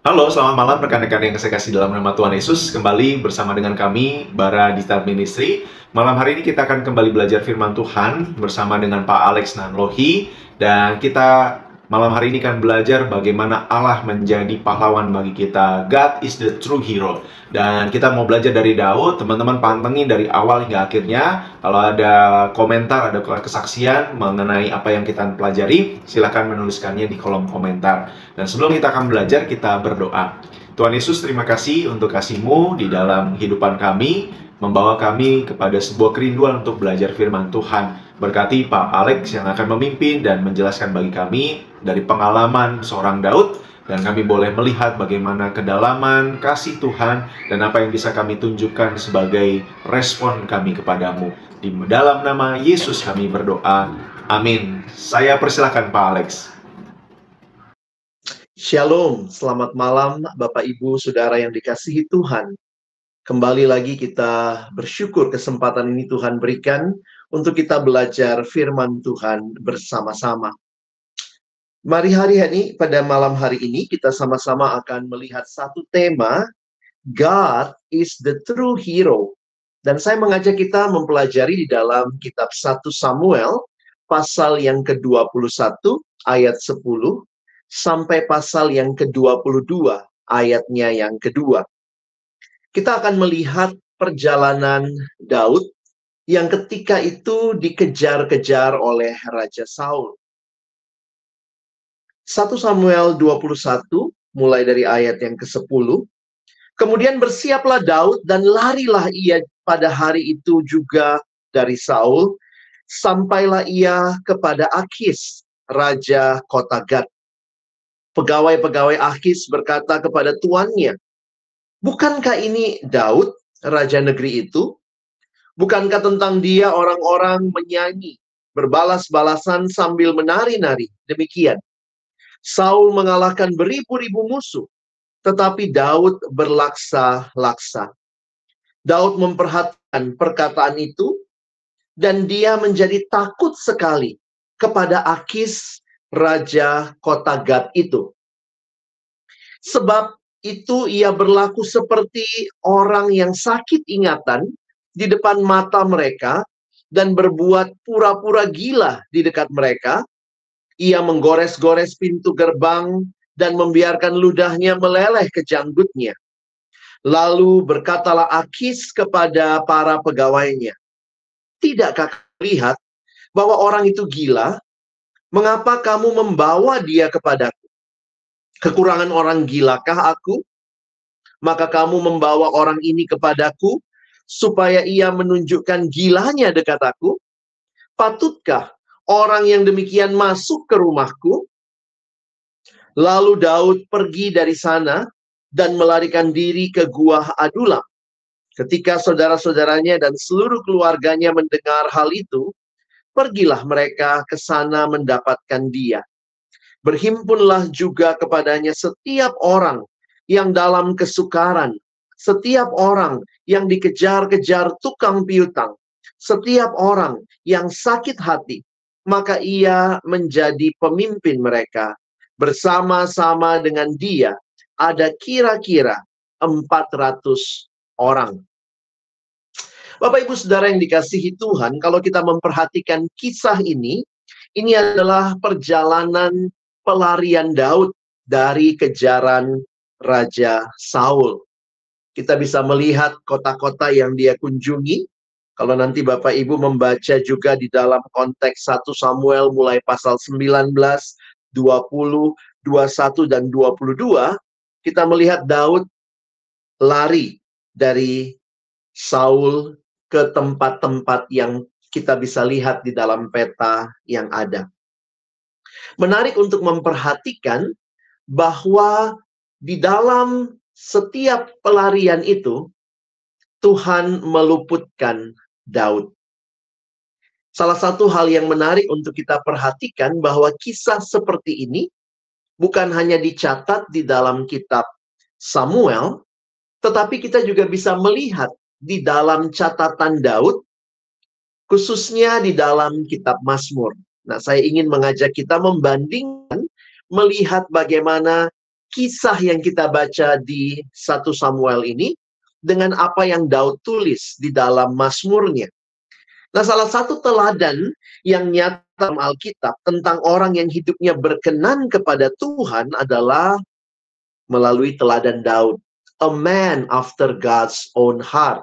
Halo, selamat malam rekan-rekan yang saya kasih dalam nama Tuhan Yesus. Kembali bersama dengan kami, Bara Digital Ministry. Malam hari ini kita akan kembali belajar firman Tuhan bersama dengan Pak Alex Nanlohi. Dan kita malam hari ini akan belajar bagaimana Allah menjadi pahlawan bagi kita. God is the true hero. Dan kita mau belajar dari Daud. Teman-teman pantengin dari awal hingga akhirnya. Kalau ada komentar, ada kesaksian mengenai apa yang kita pelajari, silahkan menuliskannya di kolom komentar. Dan sebelum kita akan belajar, kita berdoa. Tuhan Yesus, terima kasih untuk kasih-Mu di dalam kehidupan kami, membawa kami kepada sebuah kerinduan untuk belajar firman Tuhan. Berkati Pak Alex yang akan memimpin dan menjelaskan bagi kami dari pengalaman seorang Daud, dan kami boleh melihat bagaimana kedalaman kasih Tuhan dan apa yang bisa kami tunjukkan sebagai respon kami kepadamu. Di dalam nama Yesus kami berdoa. Amin. Saya persilahkan Pak Alex. Shalom, selamat malam Bapak Ibu Saudara yang dikasihi Tuhan. Kembali lagi kita bersyukur kesempatan ini Tuhan berikan untuk kita belajar firman Tuhan bersama-sama. Mari hari ini, pada malam hari ini kita sama-sama akan melihat satu tema, God is the true hero. Dan saya mengajak kita mempelajari di dalam kitab 1 Samuel, pasal yang ke-21, ayat 10, sampai pasal yang ke-22, ayatnya yang kedua. Kita akan melihat perjalanan Daud yang ketika itu dikejar-kejar oleh Raja Saul. 1 Samuel 21, mulai dari ayat yang ke-10. Kemudian bersiaplah Daud dan larilah ia pada hari itu juga dari Saul, sampailah ia kepada Akis, raja kota Gad. Pegawai-pegawai Akis berkata kepada tuannya, "Bukankah ini Daud, raja negeri itu? Bukankah tentang dia orang-orang menyanyi, berbalas-balasan sambil menari-nari? Demikian. Saul mengalahkan beribu-ribu musuh, tetapi Daud berlaksa-laksa." Daud memperhatikan perkataan itu, dan dia menjadi takut sekali kepada Akis, raja kota Gad itu. Sebab itu ia berlaku seperti orang yang sakit ingatan di depan mata mereka dan berbuat pura-pura gila di dekat mereka. Ia menggores-gores pintu gerbang dan membiarkan ludahnya meleleh ke janggutnya. Lalu berkatalah Akis kepada para pegawainya, "Tidakkah kamu lihat bahwa orang itu gila? Mengapa kamu membawa dia kepadaku? Kekurangan orang gilakah aku? Maka kamu membawa orang ini kepadaku, supaya ia menunjukkan gilanya dekat aku? Patutkah orang yang demikian masuk ke rumahku?" Lalu Daud pergi dari sana dan melarikan diri ke Gua Adulam. Ketika saudara-saudaranya dan seluruh keluarganya mendengar hal itu, pergilah mereka ke sana mendapatkan dia. Berhimpunlah juga kepadanya setiap orang yang dalam kesukaran, setiap orang yang dikejar-kejar tukang piutang, setiap orang yang sakit hati, maka ia menjadi pemimpin mereka. Bersama-sama dengan dia ada kira-kira 400 orang. Bapak Ibu Saudara yang dikasihi Tuhan, kalau kita memperhatikan kisah ini adalah perjalanan pelarian Daud dari kejaran Raja Saul. Kita bisa melihat kota-kota yang dia kunjungi. Kalau nanti Bapak Ibu membaca juga di dalam konteks 1 Samuel mulai pasal 19, 20, 21, dan 22, kita melihat Daud lari dari Saul ke tempat-tempat yang kita bisa lihat di dalam peta yang ada. Menarik untuk memperhatikan bahwa di dalam setiap pelarian itu, Tuhan meluputkan Daud. Salah satu hal yang menarik untuk kita perhatikan bahwa kisah seperti ini bukan hanya dicatat di dalam kitab Samuel, tetapi kita juga bisa melihat di dalam catatan Daud, khususnya di dalam kitab Mazmur. Nah, saya ingin mengajak kita membandingkan, melihat bagaimana kisah yang kita baca di 1 Samuel ini dengan apa yang Daud tulis di dalam Mazmurnya. Nah, salah satu teladan yang nyata dalam Alkitab tentang orang yang hidupnya berkenan kepada Tuhan adalah melalui teladan Daud. A man after God's own heart.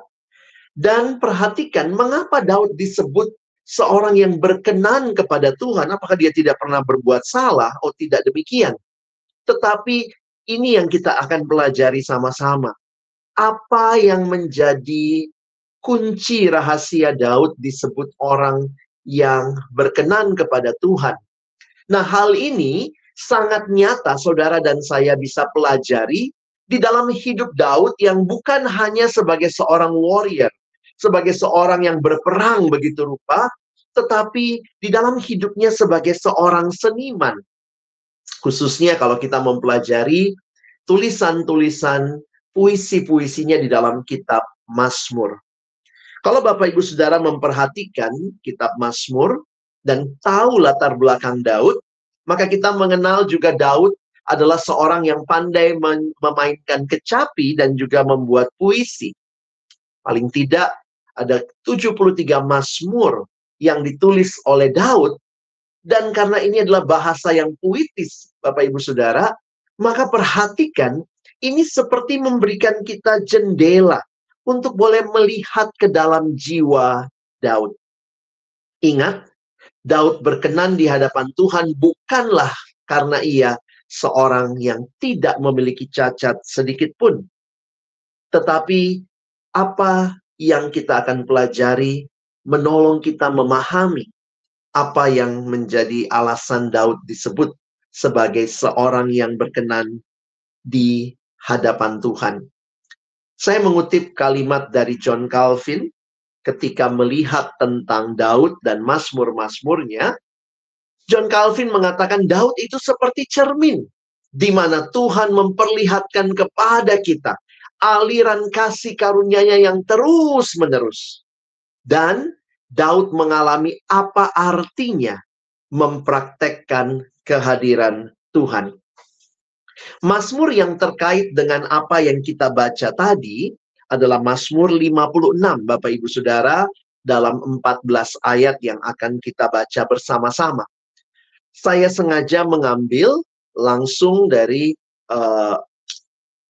Dan perhatikan mengapa Daud disebut seorang yang berkenan kepada Tuhan. Apakah dia tidak pernah berbuat salah? Oh, tidak demikian. Tetapi ini yang kita akan pelajari sama-sama. Apa yang menjadi kunci rahasia Daud disebut orang yang berkenan kepada Tuhan? Nah, hal ini sangat nyata saudara dan saya bisa pelajari di dalam hidup Daud yang bukan hanya sebagai seorang warrior, sebagai seorang yang berperang begitu rupa, tetapi di dalam hidupnya sebagai seorang seniman. Khususnya kalau kita mempelajari tulisan-tulisan puisi-puisinya di dalam kitab Mazmur. Kalau Bapak Ibu Saudara memperhatikan kitab Mazmur dan tahu latar belakang Daud, maka kita mengenal juga Daud adalah seorang yang pandai memainkan kecapi dan juga membuat puisi. Paling tidak ada 73 Mazmur yang ditulis oleh Daud. Dan karena ini adalah bahasa yang puitis, Bapak Ibu Saudara, maka perhatikan, ini seperti memberikan kita jendela untuk boleh melihat ke dalam jiwa Daud. Ingat, Daud berkenan di hadapan Tuhan bukanlah karena ia seorang yang tidak memiliki cacat sedikit pun. Tetapi apa yang kita akan pelajari menolong kita memahami apa yang menjadi alasan Daud disebut sebagai seorang yang berkenan di hadapan Tuhan. Saya mengutip kalimat dari John Calvin ketika melihat tentang Daud dan Mazmur-Mazmurnya. John Calvin mengatakan Daud itu seperti cermin di mana Tuhan memperlihatkan kepada kita aliran kasih karunia-Nya yang terus-menerus. Dan Daud mengalami apa artinya mempraktekkan kehadiran Tuhan. Mazmur yang terkait dengan apa yang kita baca tadi adalah Mazmur 56, Bapak Ibu Saudara, dalam 14 ayat yang akan kita baca bersama-sama. Saya sengaja mengambil langsung dari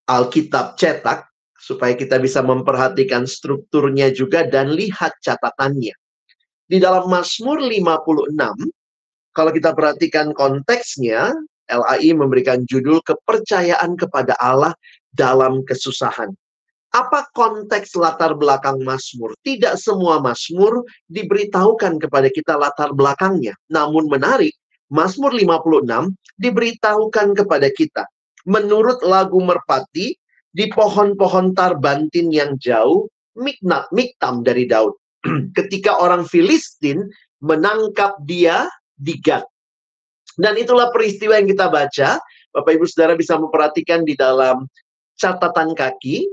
Alkitab cetak, supaya kita bisa memperhatikan strukturnya juga dan lihat catatannya. Di dalam Mazmur 56, kalau kita perhatikan konteksnya, LAI memberikan judul kepercayaan kepada Allah dalam kesusahan. Apa konteks latar belakang Mazmur? Tidak semua Mazmur diberitahukan kepada kita latar belakangnya. Namun menarik, Mazmur 56 diberitahukan kepada kita. Menurut lagu merpati, di pohon-pohon tarbantin yang jauh, Miktam dari Daud. Ketika orang Filistin menangkap dia di Gat. Dan itulah peristiwa yang kita baca. Bapak Ibu Saudara bisa memperhatikan di dalam catatan kaki.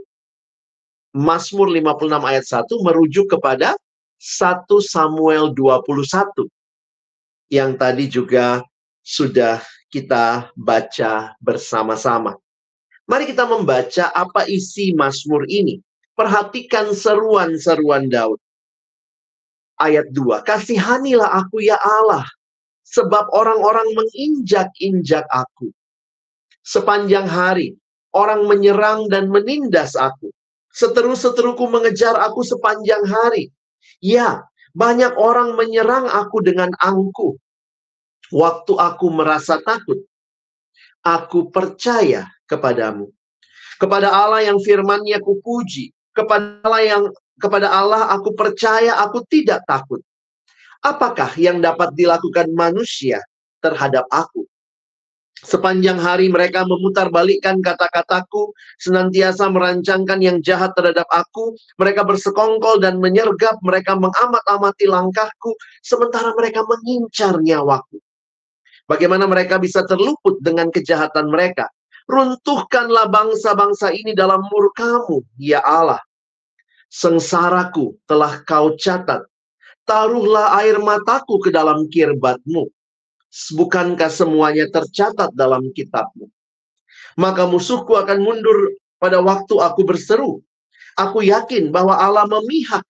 Mazmur 56 ayat 1 merujuk kepada 1 Samuel 21. Yang tadi juga sudah kita baca bersama-sama. Mari kita membaca apa isi Mazmur ini. Perhatikan seruan-seruan Daud. Ayat 2. Kasihanilah aku ya Allah, sebab orang-orang menginjak-injak aku. Sepanjang hari, orang menyerang dan menindas aku. Seteru-seteruku mengejar aku sepanjang hari. Ya, banyak orang menyerang aku dengan angkuh. Waktu aku merasa takut, aku percaya kepadamu. Kepada Allah yang firman-Nya kupuji. Kepada Allah aku percaya, aku tidak takut. Apakah yang dapat dilakukan manusia terhadap aku? Sepanjang hari mereka memutarbalikkan kata-kataku, senantiasa merancangkan yang jahat terhadap aku. Mereka bersekongkol dan menyergap, mereka mengamat-amati langkahku, sementara mereka mengincar nyawaku. Bagaimana mereka bisa terluput dengan kejahatan mereka? Runtuhkanlah bangsa-bangsa ini dalam murka-Mu, ya Allah. Sengsaraku telah Kau catat. Taruhlah air mataku ke dalam kirbat-Mu. Bukankah semuanya tercatat dalam kitab-Mu? maka musuhku akan mundur pada waktu aku berseru. Aku yakin bahwa Allah memihak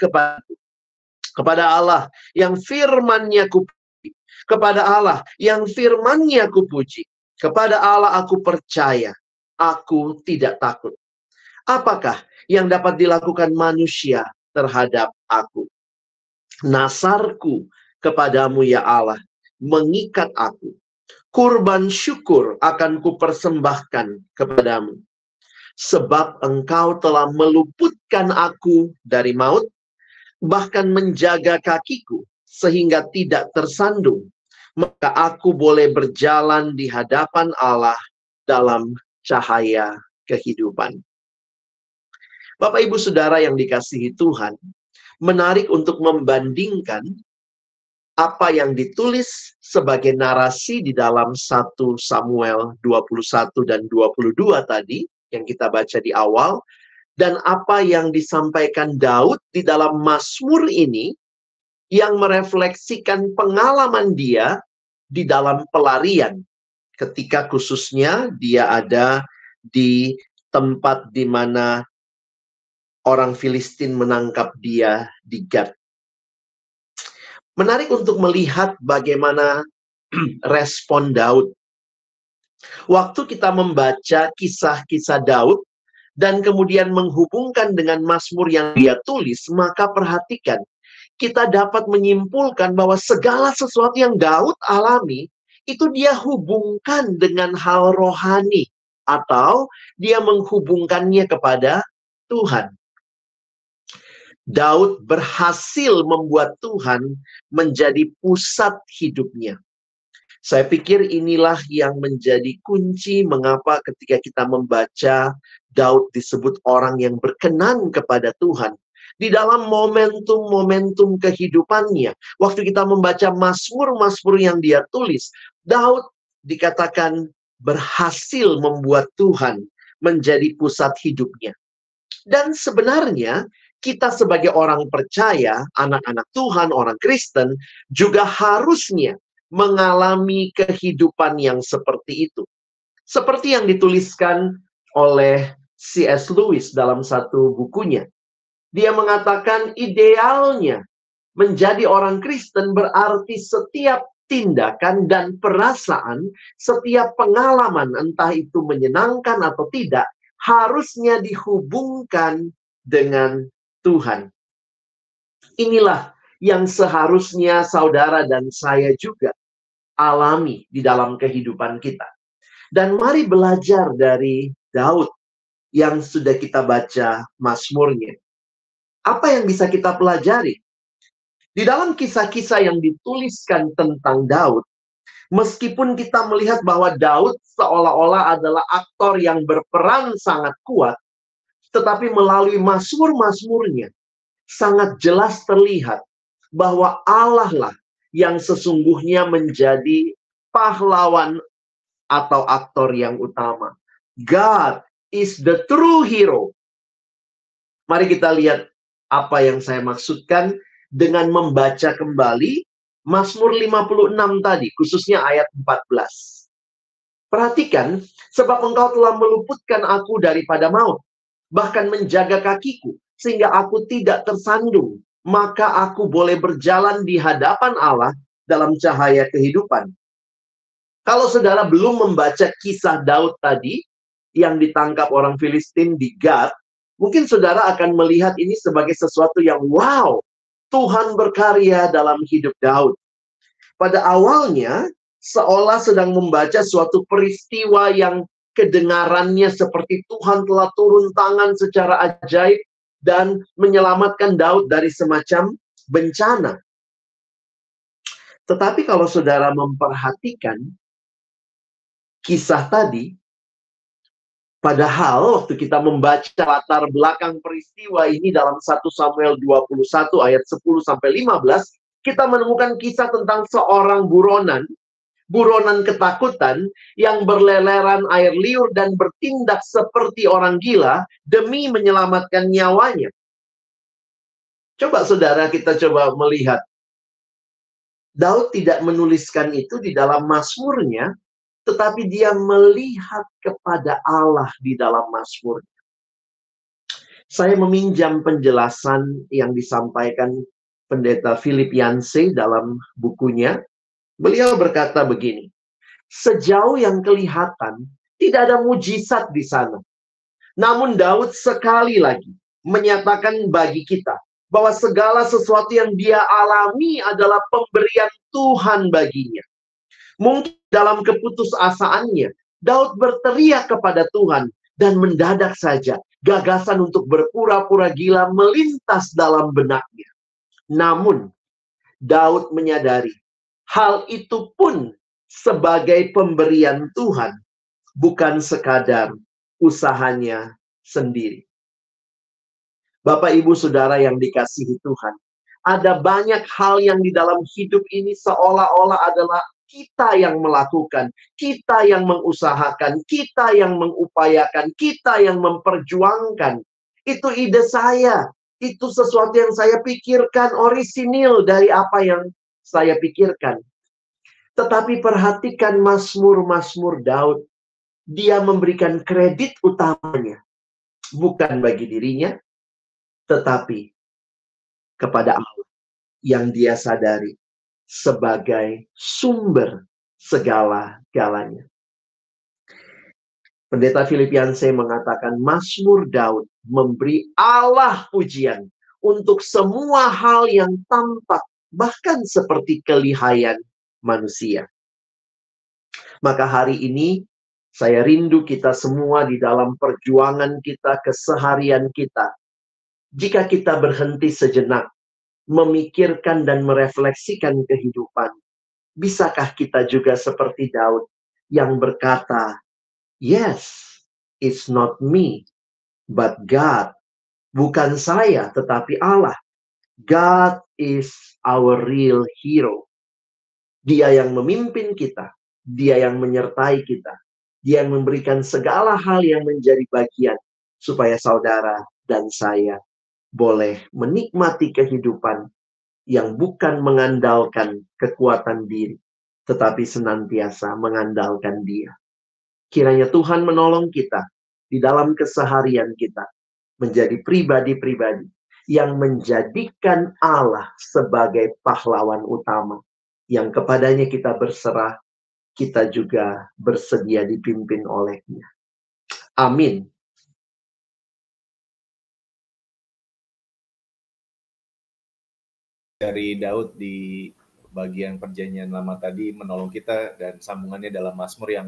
kepada Allah yang firman-Nya kupuji, kepada Allah yang firman-Nya kupuji, kepada Allah aku percaya, aku tidak takut. Apakah yang dapat dilakukan manusia terhadap aku? Nasarku kepadamu ya Allah, mengikat aku. Kurban syukur akan kupersembahkan kepadamu. Sebab engkau telah meluputkan aku dari maut, bahkan menjaga kakiku sehingga tidak tersandung. Maka aku boleh berjalan di hadapan Allah dalam cahaya kehidupan. Bapak Ibu Saudara yang dikasihi Tuhan, menarik untuk membandingkan apa yang ditulis sebagai narasi di dalam 1 Samuel 21 dan 22 tadi, yang kita baca di awal, dan apa yang disampaikan Daud di dalam Mazmur ini, yang merefleksikan pengalaman dia di dalam pelarian, ketika khususnya dia ada di tempat di mana orang Filistin menangkap dia di Gad. Menarik untuk melihat bagaimana respon Daud. Waktu kita membaca kisah-kisah Daud dan kemudian menghubungkan dengan Mazmur yang dia tulis, maka perhatikan, kita dapat menyimpulkan bahwa segala sesuatu yang Daud alami, itu dia hubungkan dengan hal rohani, atau dia menghubungkannya kepada Tuhan. Daud berhasil membuat Tuhan menjadi pusat hidupnya. Saya pikir inilah yang menjadi kunci mengapa ketika kita membaca Daud disebut orang yang berkenan kepada Tuhan. Di dalam momentum-momentum kehidupannya, waktu kita membaca Mazmur-Mazmur yang dia tulis, Daud dikatakan berhasil membuat Tuhan menjadi pusat hidupnya. Dan sebenarnya kita sebagai orang percaya, anak-anak Tuhan, orang Kristen, juga harusnya mengalami kehidupan yang seperti itu. Seperti yang dituliskan oleh C.S. Lewis dalam satu bukunya. Dia mengatakan idealnya menjadi orang Kristen berarti setiap tindakan dan perasaan, setiap pengalaman, entah itu menyenangkan atau tidak, harusnya dihubungkan dengan Tuhan. Inilah yang seharusnya saudara dan saya juga alami di dalam kehidupan kita. Dan mari belajar dari Daud yang sudah kita baca Mazmurnya. Apa yang bisa kita pelajari? Di dalam kisah-kisah yang dituliskan tentang Daud, meskipun kita melihat bahwa Daud seolah-olah adalah aktor yang berperan sangat kuat, tetapi melalui Mazmur-Mazmurnya, sangat jelas terlihat bahwa Allah lah yang sesungguhnya menjadi pahlawan atau aktor yang utama. God is the true hero. Mari kita lihat apa yang saya maksudkan dengan membaca kembali Mazmur 56 tadi, khususnya ayat 14. Perhatikan, sebab engkau telah meluputkan aku daripada maut, bahkan menjaga kakiku, sehingga aku tidak tersandung. Maka aku boleh berjalan di hadapan Allah dalam cahaya kehidupan. Kalau saudara belum membaca kisah Daud tadi, yang ditangkap orang Filistin di Gad, mungkin saudara akan melihat ini sebagai sesuatu yang wow, Tuhan berkarya dalam hidup Daud. Pada awalnya, seolah sedang membaca suatu peristiwa yang kedengarannya seperti Tuhan telah turun tangan secara ajaib dan menyelamatkan Daud dari semacam bencana. Tetapi kalau saudara memperhatikan kisah tadi, padahal waktu kita membaca latar belakang peristiwa ini dalam 1 Samuel 21 ayat 10-15, kita menemukan kisah tentang seorang buronan ketakutan yang berleleran air liur dan bertindak seperti orang gila demi menyelamatkan nyawanya. Coba saudara kita coba melihat. Daud tidak menuliskan itu di dalam Mazmurnya, tetapi dia melihat kepada Allah di dalam Mazmur. Saya meminjam penjelasan yang disampaikan Pendeta Philip Yancey dalam bukunya. Beliau berkata begini, sejauh yang kelihatan, tidak ada mujizat di sana. Namun Daud sekali lagi menyatakan bagi kita bahwa segala sesuatu yang dia alami adalah pemberian Tuhan baginya. Mungkin dalam keputusasaannya, Daud berteriak kepada Tuhan, dan mendadak saja gagasan untuk berpura-pura gila melintas dalam benaknya. Namun, Daud menyadari hal itu pun sebagai pemberian Tuhan, bukan sekadar usahanya sendiri. Bapak, Ibu, Saudara yang dikasihi Tuhan, ada banyak hal yang di dalam hidup ini seolah-olah adalah kita yang melakukan, kita yang mengusahakan, kita yang mengupayakan, kita yang memperjuangkan. Itu ide saya, itu sesuatu yang saya pikirkan, orisinil dari apa yang saya pikirkan. Tetapi perhatikan Mazmur-Mazmur Daud, dia memberikan kredit utamanya bukan bagi dirinya, tetapi kepada Allah yang dia sadari sebagai sumber segala-galanya. Pendeta Philip Yancey mengatakan Mazmur Daud memberi Allah pujian untuk semua hal yang tampak, bahkan seperti kelihayan manusia. Maka hari ini saya rindu kita semua di dalam perjuangan kita, keseharian kita. Jika kita berhenti sejenak, memikirkan dan merefleksikan kehidupan, bisakah kita juga seperti Daud yang berkata, yes, it's not me, but God. Bukan saya, tetapi Allah. God is our real hero. Dia yang memimpin kita, dia yang menyertai kita, dia yang memberikan segala hal yang menjadi bagian supaya saudara dan saya boleh menikmati kehidupan yang bukan mengandalkan kekuatan diri, tetapi senantiasa mengandalkan Dia. Kiranya Tuhan menolong kita di dalam keseharian kita menjadi pribadi-pribadi yang menjadikan Allah sebagai pahlawan utama, yang kepadanya kita berserah, kita juga bersedia dipimpin oleh-Nya. Amin. Dari Daud di bagian perjanjian lama tadi menolong kita, dan sambungannya dalam Mazmur yang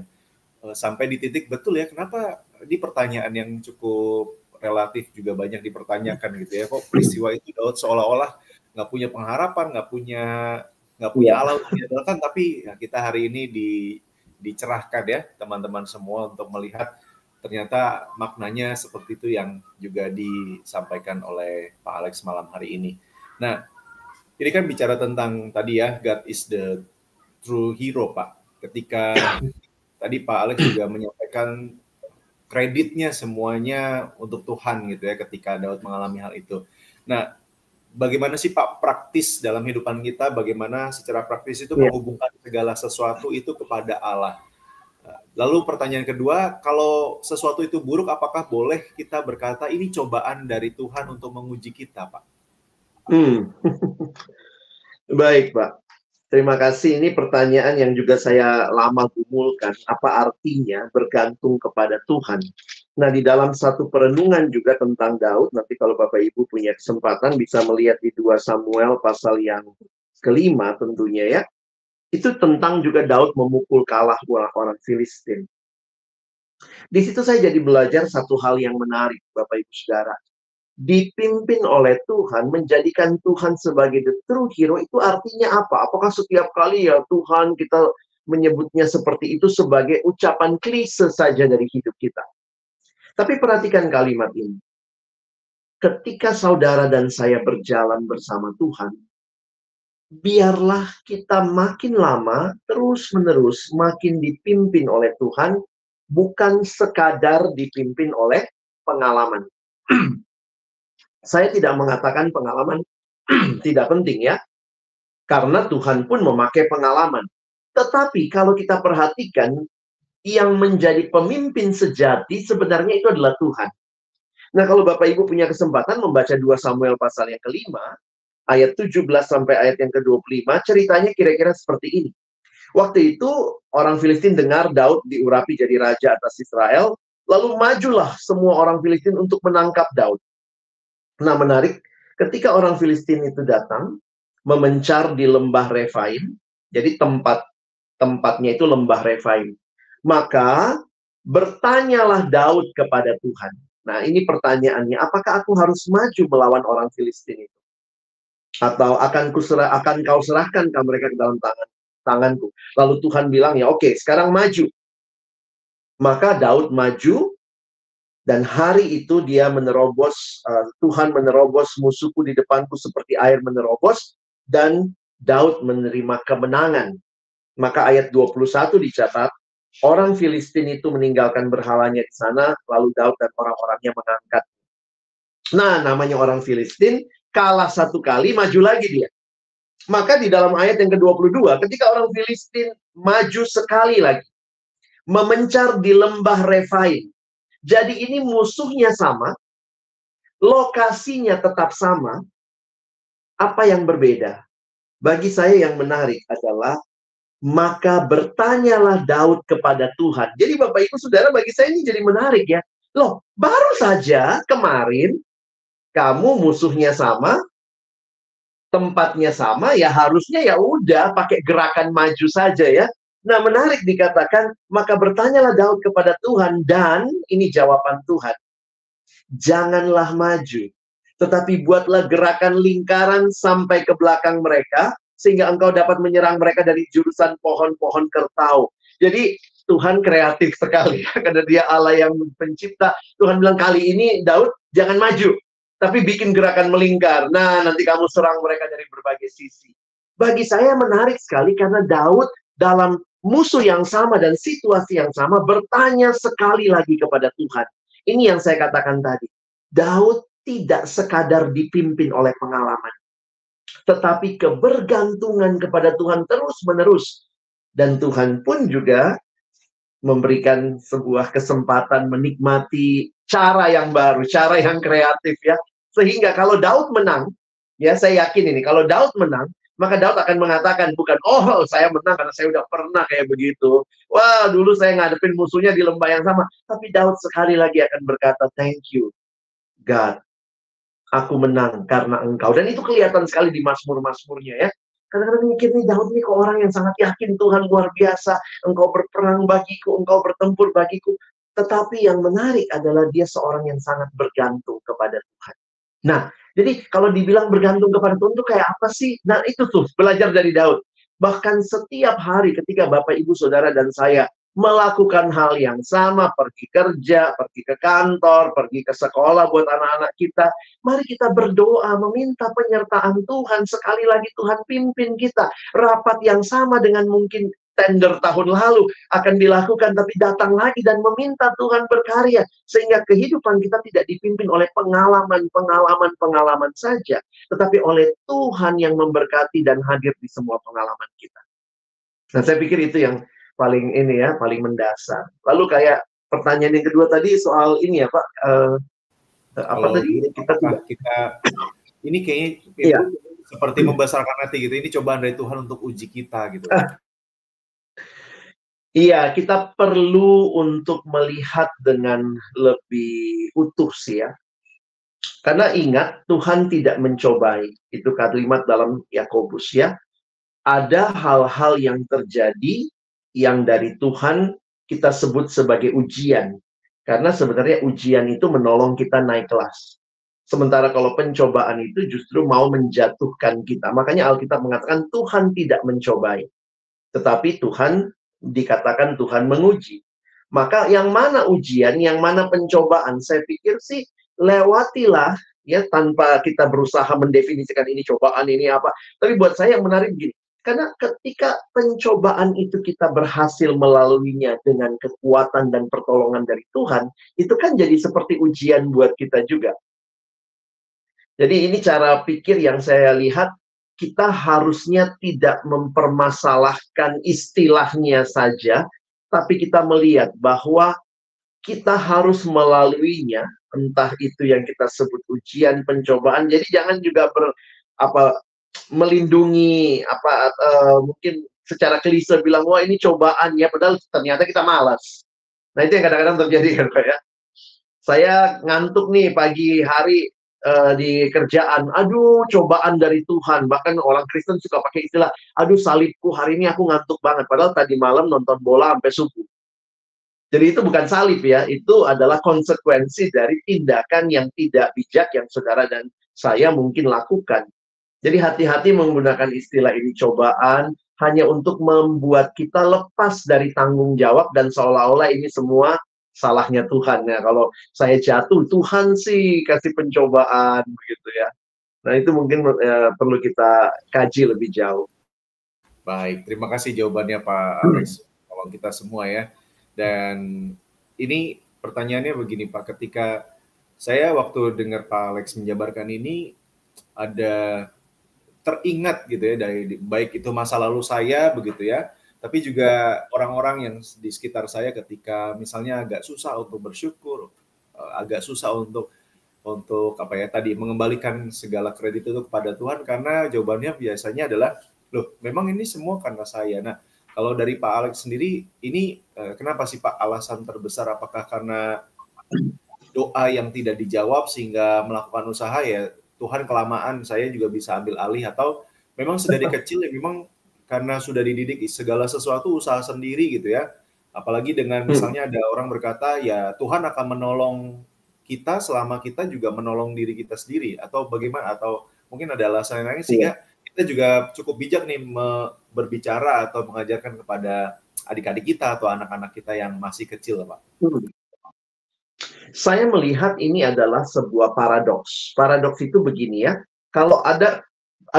sampai di titik betul ya, kenapa di pertanyaan yang cukup relatif juga banyak dipertanyakan gitu ya, kok peristiwa itu Daud seolah-olah nggak punya pengharapan, nggak punya Allah untuk diandalkan, tapi ya, kita hari ini dicerahkan ya teman-teman semua untuk melihat ternyata maknanya seperti itu yang juga disampaikan oleh Pak Alex malam hari ini. Nah, ini kan bicara tentang tadi ya, God is the true hero, Pak. Ketika tadi Pak Alex juga menyampaikan kreditnya semuanya untuk Tuhan gitu ya, ketika Daud mengalami hal itu. Nah, bagaimana sih Pak praktis dalam kehidupan kita, bagaimana secara praktis itu menghubungkan segala sesuatu itu kepada Allah? Lalu pertanyaan kedua, kalau sesuatu itu buruk, apakah boleh kita berkata ini cobaan dari Tuhan untuk menguji kita, Pak? Baik, Pak. Terima kasih. Ini pertanyaan yang juga saya lama gumulkan. Apa artinya bergantung kepada Tuhan? Nah, di dalam satu perenungan juga tentang Daud, nanti kalau Bapak Ibu punya kesempatan bisa melihat di 2 Samuel pasal yang ke-5 tentunya ya. Itu tentang juga Daud memukul kalah orang Filistin. Di situ saya jadi belajar satu hal yang menarik, Bapak Ibu Saudara. Dipimpin oleh Tuhan, menjadikan Tuhan sebagai the true hero, itu artinya apa? Apakah setiap kali ya Tuhan kita menyebutnya seperti itu sebagai ucapan klise saja dari hidup kita? Tapi perhatikan kalimat ini. Ketika saudara dan saya berjalan bersama Tuhan, biarlah kita makin lama, terus-menerus makin dipimpin oleh Tuhan, bukan sekadar dipimpin oleh pengalaman. Saya tidak mengatakan pengalaman tidak penting ya, karena Tuhan pun memakai pengalaman. Tetapi kalau kita perhatikan, yang menjadi pemimpin sejati sebenarnya itu adalah Tuhan. Nah, kalau Bapak Ibu punya kesempatan membaca 2 Samuel pasal yang kelima, ayat 17 sampai ayat yang ke-25, ceritanya kira-kira seperti ini. Waktu itu orang Filistin dengar Daud diurapi jadi raja atas Israel, lalu majulah semua orang Filistin untuk menangkap Daud. Nah, menarik, ketika orang Filistin itu datang, memencar di lembah Refaim, jadi tempatnya itu lembah Refaim. Maka bertanyalah Daud kepada Tuhan. Nah, ini pertanyaannya, apakah aku harus maju melawan orang Filistin itu? Atau akan kau serahkan mereka ke dalam tanganku? Lalu Tuhan bilang, ya oke, sekarang maju. Maka Daud maju, dan hari itu dia menerobos, Tuhan menerobos musuhku di depanku seperti air menerobos, dan Daud menerima kemenangan. Maka ayat 21 dicatat, orang Filistin itu meninggalkan berhalanya di sana, lalu Daud dan orang-orangnya mengangkat. Nah, namanya orang Filistin, kalah satu kali, maju lagi dia. Maka di dalam ayat yang ke-22, ketika orang Filistin maju sekali lagi, memencar di lembah Refaim. Jadi ini musuhnya sama, lokasinya tetap sama, apa yang berbeda? Bagi saya yang menarik adalah, maka bertanyalah Daud kepada Tuhan. Jadi Bapak Ibu Saudara, bagi saya ini jadi menarik ya. Loh, baru saja kemarin kamu musuhnya sama, tempatnya sama, ya harusnya ya udah pakai gerakan maju saja ya. Nah, menarik dikatakan, maka bertanyalah Daud kepada Tuhan, dan ini jawaban Tuhan. Janganlah maju, tetapi buatlah gerakan lingkaran sampai ke belakang mereka, sehingga engkau dapat menyerang mereka dari jurusan pohon-pohon kertau. Jadi Tuhan kreatif sekali, karena dia Allah yang pencipta. Tuhan bilang, kali ini Daud jangan maju, tapi bikin gerakan melingkar. Nah, nanti kamu serang mereka dari berbagai sisi. Bagi saya menarik sekali, karena Daud dalam musuh yang sama dan situasi yang sama bertanya sekali lagi kepada Tuhan. Ini yang saya katakan tadi. Daud tidak sekadar dipimpin oleh pengalaman, tetapi kebergantungan kepada Tuhan terus-menerus. Dan Tuhan pun juga memberikan sebuah kesempatan menikmati cara yang baru, cara yang kreatif ya. Sehingga kalau Daud menang, ya saya yakin ini, kalau Daud menang, maka Daud akan mengatakan, bukan, oh saya menang karena saya udah pernah kayak begitu. Wah, dulu saya ngadepin musuhnya di lembah yang sama. Tapi Daud sekali lagi akan berkata, thank you, God. Aku menang karena engkau. Dan itu kelihatan sekali di Mazmur-Mazmurnya ya. Kadang-kadang mikir nih, Daud ini kok orang yang sangat yakin Tuhan luar biasa. Engkau berperang bagiku, engkau bertempur bagiku. Tetapi yang menarik adalah dia seorang yang sangat bergantung kepada Tuhan. Nah, jadi kalau dibilang bergantung kepada Tuhan itu kayak apa sih? Nah, itu tuh, belajar dari Daud. Bahkan setiap hari ketika Bapak, Ibu, Saudara, dan saya melakukan hal yang sama, pergi kerja, pergi ke kantor, pergi ke sekolah buat anak-anak kita, mari kita berdoa, meminta penyertaan Tuhan. Sekali lagi Tuhan pimpin kita. Rapat yang sama dengan mungkin tender tahun lalu akan dilakukan, tapi datang lagi dan meminta Tuhan berkarya, sehingga kehidupan kita tidak dipimpin oleh pengalaman saja, tetapi oleh Tuhan yang memberkati dan hadir di semua pengalaman kita. Nah, saya pikir itu yang paling ini ya, paling mendasar. Lalu kayak pertanyaan yang kedua tadi soal ini ya Pak, apa tadi? Kita ini kayaknya iya, seperti membesarkan hati gitu. Ini cobaan dari Tuhan untuk uji kita gitu. Iya, kita perlu untuk melihat dengan lebih utuh sih ya. Karena ingat, Tuhan tidak mencobai. Itu kalimat dalam Yakobus ya. Ada hal-hal yang terjadi yang dari Tuhan kita sebut sebagai ujian. Karena sebenarnya ujian itu menolong kita naik kelas. Sementara kalau pencobaan itu justru mau menjatuhkan kita. Makanya Alkitab mengatakan Tuhan tidak mencobai. Tetapi Tuhan dikatakan Tuhan menguji. Maka yang mana ujian, yang mana pencobaan, saya pikir sih lewatilah ya, tanpa kita berusaha mendefinisikan ini cobaan, ini apa. Tapi buat saya yang menarik gini, karena ketika pencobaan itu kita berhasil melaluinya dengan kekuatan dan pertolongan dari Tuhan, itu kan jadi seperti ujian buat kita juga. Jadi ini cara pikir yang saya lihat, kita harusnya tidak mempermasalahkan istilahnya saja, tapi kita melihat bahwa kita harus melaluinya, entah itu yang kita sebut ujian, pencobaan. Jadi jangan juga melindungi mungkin secara klise bilang wah ini cobaan ya, padahal ternyata kita malas. Nah itu yang kadang-kadang terjadi kan Pak ya. Saya ngantuk nih pagi hari di kerjaan, aduh cobaan dari Tuhan. Bahkan orang Kristen suka pakai istilah, aduh salibku hari ini aku ngantuk banget. Padahal tadi malam nonton bola sampai subuh. Jadi itu bukan salib ya, itu adalah konsekuensi dari tindakan yang tidak bijak yang saudara dan saya mungkin lakukan. Jadi hati-hati menggunakan istilah ini cobaan hanya untuk membuat kita lepas dari tanggung jawab dan seolah-olah ini semua salahnya Tuhan ya. Kalau saya jatuh, Tuhan sih kasih pencobaan begitu ya. Nah itu mungkin perlu kita kaji lebih jauh. Baik, terima kasih jawabannya Pak Alex. Tolong kita semua ya. Dan ini pertanyaannya begini Pak, ketika saya waktu dengar Pak Alex menjabarkan ini ada teringat gitu ya dari baik itu masa lalu saya begitu ya, tapi juga orang-orang yang di sekitar saya ketika misalnya agak susah untuk bersyukur, agak susah untuk apa ya tadi mengembalikan segala kredit itu kepada Tuhan karena jawabannya biasanya adalah loh memang ini semua karena saya. Nah kalau dari Pak Alex sendiri, ini kenapa sih Pak alasan terbesar? Apakah karena doa yang tidak dijawab sehingga melakukan usaha ya Tuhan kelamaan saya juga bisa ambil alih atau memang sedari kecil ya memang karena sudah dididik segala sesuatu usaha sendiri gitu ya. Apalagi dengan misalnya ada orang berkata ya Tuhan akan menolong kita selama kita juga menolong diri kita sendiri atau bagaimana atau mungkin ada alasan lain sehingga kita juga cukup bijak nih berbicara atau mengajarkan kepada adik-adik kita atau anak-anak kita yang masih kecil, Pak. Saya melihat ini adalah sebuah paradoks. Paradoks itu begini ya, kalau ada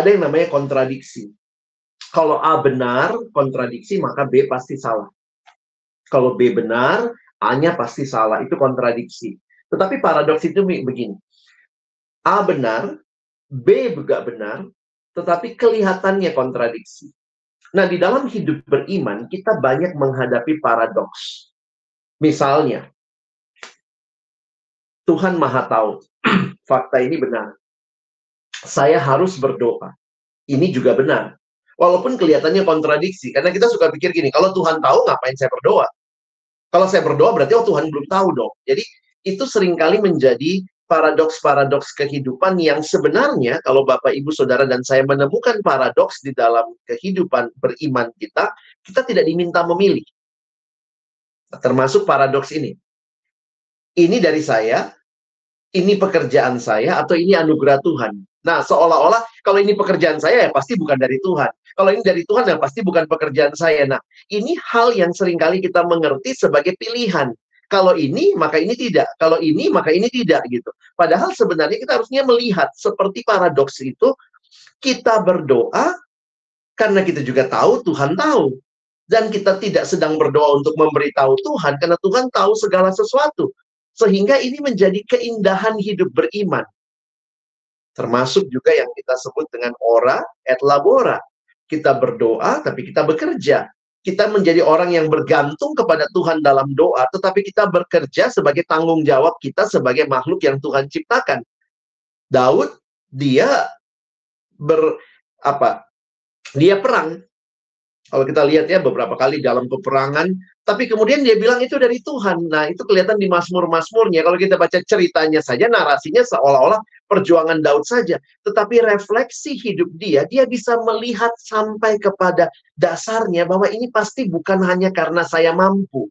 yang namanya kontradiksi. Kalau A benar, kontradiksi, maka B pasti salah. Kalau B benar, A-nya pasti salah. Itu kontradiksi. Tetapi paradoks itu begini. A benar, B juga benar, tetapi kelihatannya kontradiksi. Nah, di dalam hidup beriman, kita banyak menghadapi paradoks. Misalnya, Tuhan Maha Tahu. Fakta ini benar. Saya harus berdoa. Ini juga benar. Walaupun kelihatannya kontradiksi. Karena kita suka pikir gini, kalau Tuhan tahu, ngapain saya berdoa? Kalau saya berdoa, berarti Tuhan belum tahu dong. Jadi, itu seringkali menjadi paradoks-paradoks kehidupan yang sebenarnya kalau Bapak, Ibu, Saudara, dan saya menemukan paradoks di dalam kehidupan beriman kita tidak diminta memilih. Termasuk paradoks ini. Ini dari saya, ini pekerjaan saya, atau ini anugerah Tuhan. Nah, seolah-olah kalau ini pekerjaan saya, ya pasti bukan dari Tuhan. Kalau ini dari Tuhan, ya pasti bukan pekerjaan saya. Nah, ini hal yang seringkali kita mengerti sebagai pilihan. Kalau ini, maka ini tidak. Kalau ini, maka ini tidak, gitu. Padahal sebenarnya kita harusnya melihat seperti paradoks itu, kita berdoa karena kita juga tahu Tuhan tahu. Dan kita tidak sedang berdoa untuk memberitahu Tuhan, karena Tuhan tahu segala sesuatu. Sehingga ini menjadi keindahan hidup beriman. Termasuk juga yang kita sebut dengan ora et labora. Kita berdoa, tapi kita bekerja. Kita menjadi orang yang bergantung kepada Tuhan dalam doa, tetapi kita bekerja sebagai tanggung jawab kita sebagai makhluk yang Tuhan ciptakan. Daud, dia dia perang. Kalau kita lihat ya beberapa kali dalam peperangan, tapi kemudian dia bilang itu dari Tuhan. Nah, itu kelihatan di Mazmur-Mazmurnya. Kalau kita baca ceritanya saja, narasinya seolah-olah perjuangan Daud saja. Tetapi refleksi hidup dia bisa melihat sampai kepada dasarnya bahwa ini pasti bukan hanya karena saya mampu,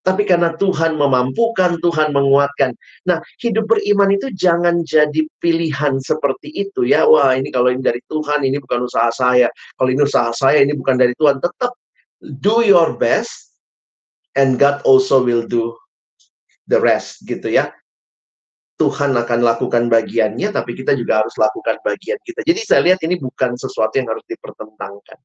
tapi karena Tuhan memampukan, Tuhan menguatkan. Nah, hidup beriman itu jangan jadi pilihan seperti itu ya. Wah, ini kalau ini dari Tuhan, ini bukan usaha saya. Kalau ini usaha saya, ini bukan dari Tuhan. Tetap do your best, and God also will do the rest, gitu ya. Tuhan akan lakukan bagiannya, tapi kita juga harus lakukan bagian kita. Jadi saya lihat ini bukan sesuatu yang harus dipertentangkan.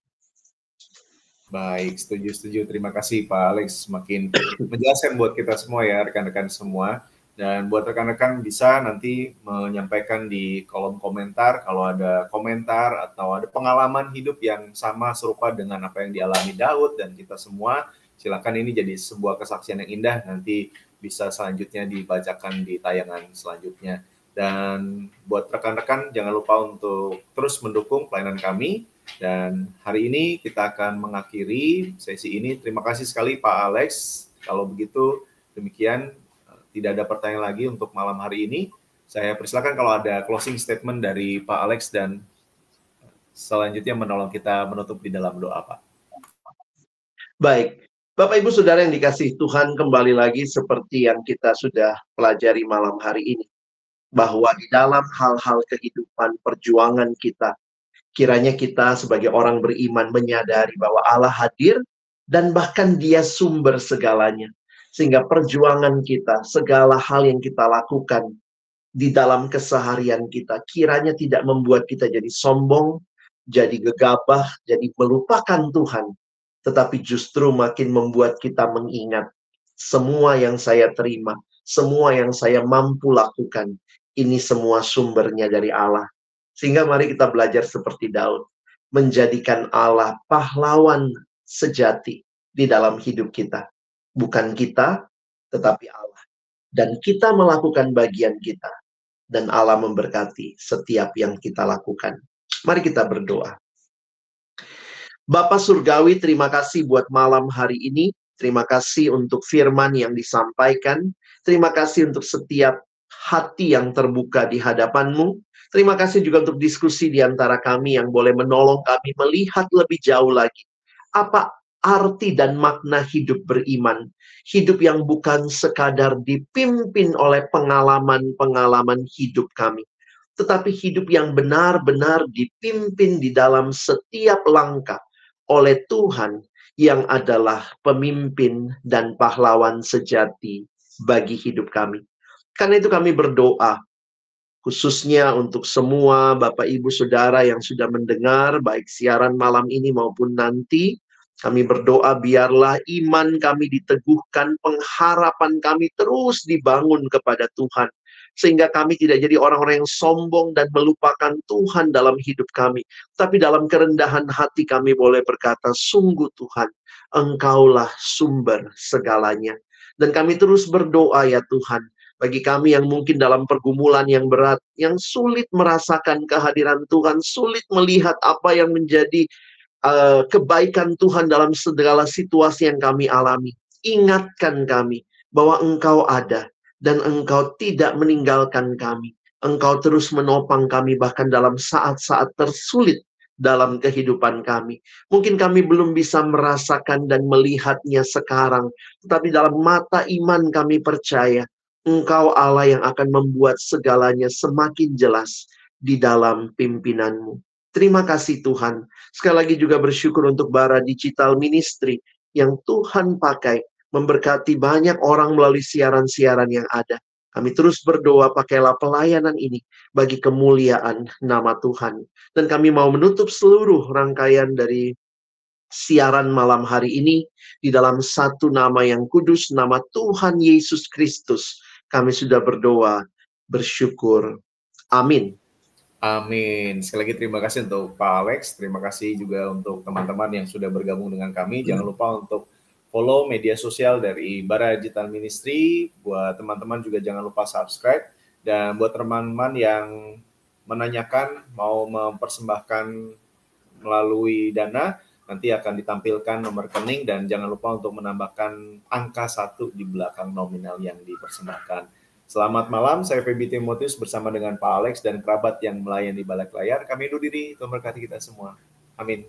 Baik, setuju. Terima kasih Pak Alex, semakin menjelaskan buat kita semua ya, rekan-rekan semua. Dan buat rekan-rekan bisa nanti menyampaikan di kolom komentar kalau ada komentar atau ada pengalaman hidup yang sama serupa dengan apa yang dialami Daud dan kita semua. silakan, ini jadi sebuah kesaksian yang indah, nanti bisa selanjutnya dibacakan di tayangan selanjutnya. Dan buat rekan-rekan jangan lupa untuk terus mendukung pelayanan kami. Dan hari ini kita akan mengakhiri sesi ini. Terima kasih sekali Pak Alex. Kalau begitu demikian, tidak ada pertanyaan lagi untuk malam hari ini. Saya persilakan kalau ada closing statement dari Pak Alex dan selanjutnya menolong kita menutup di dalam doa, Pak. Baik, Bapak Ibu Saudara yang dikasihi Tuhan, kembali lagi seperti yang kita sudah pelajari malam hari ini, bahwa di dalam hal-hal kehidupan perjuangan kita, kiranya kita sebagai orang beriman menyadari bahwa Allah hadir dan bahkan Dia sumber segalanya. Sehingga perjuangan kita, segala hal yang kita lakukan di dalam keseharian kita, kiranya tidak membuat kita jadi sombong, jadi gegabah, jadi melupakan Tuhan. Tetapi justru makin membuat kita mengingat semua yang saya terima, semua yang saya mampu lakukan, ini semua sumbernya dari Allah. Sehingga mari kita belajar seperti Daud, menjadikan Allah pahlawan sejati di dalam hidup kita. Bukan kita, tetapi Allah. Dan kita melakukan bagian kita, dan Allah memberkati setiap yang kita lakukan. Mari kita berdoa. Bapa Surgawi, terima kasih buat malam hari ini. Terima kasih untuk firman yang disampaikan. Terima kasih untuk setiap hati yang terbuka di hadapan-Mu. Terima kasih juga untuk diskusi di antara kami yang boleh menolong kami melihat lebih jauh lagi. Apa arti dan makna hidup beriman? Hidup yang bukan sekadar dipimpin oleh pengalaman-pengalaman hidup kami, tetapi hidup yang benar-benar dipimpin di dalam setiap langkah oleh Tuhan yang adalah pemimpin dan pahlawan sejati bagi hidup kami. Karena itu kami berdoa, khususnya untuk semua Bapak Ibu Saudara yang sudah mendengar, baik siaran malam ini maupun nanti. Kami berdoa biarlah iman kami diteguhkan, pengharapan kami terus dibangun kepada Tuhan. Sehingga kami tidak jadi orang-orang yang sombong dan melupakan Tuhan dalam hidup kami. Tapi dalam kerendahan hati kami boleh berkata, sungguh Tuhan, Engkaulah sumber segalanya. Dan kami terus berdoa ya Tuhan, bagi kami yang mungkin dalam pergumulan yang berat, yang sulit merasakan kehadiran Tuhan, sulit melihat apa yang menjadi kebaikan Tuhan dalam segala situasi yang kami alami. Ingatkan kami bahwa Engkau ada dan Engkau tidak meninggalkan kami. Engkau terus menopang kami bahkan dalam saat-saat tersulit dalam kehidupan kami. Mungkin kami belum bisa merasakan dan melihatnya sekarang, tetapi dalam mata iman kami percaya Engkau Allah yang akan membuat segalanya semakin jelas di dalam pimpinan-Mu. Terima kasih Tuhan. Sekali lagi juga bersyukur untuk Bara Digital Ministry yang Tuhan pakai memberkati banyak orang melalui siaran-siaran yang ada. Kami terus berdoa, pakailah pelayanan ini bagi kemuliaan nama Tuhan. Dan kami mau menutup seluruh rangkaian dari siaran malam hari ini di dalam satu nama yang kudus, nama Tuhan Yesus Kristus. Kami sudah berdoa, bersyukur. Amin. Amin. Sekali lagi terima kasih untuk Pak Alex. Terima kasih juga untuk teman-teman yang sudah bergabung dengan kami. Jangan lupa untuk follow media sosial dari Bara Digital Ministry. Buat teman-teman juga jangan lupa subscribe. Dan buat teman-teman yang menanyakan mau mempersembahkan melalui Dana, nanti akan ditampilkan nomor rekening dan jangan lupa untuk menambahkan angka 1 di belakang nominal yang dipersembahkan. Selamat malam, saya Feby Timotius bersama dengan Pak Alex dan kerabat yang melayani balik layar. Kami undur diri, Tuhan berkati kita semua. Amin.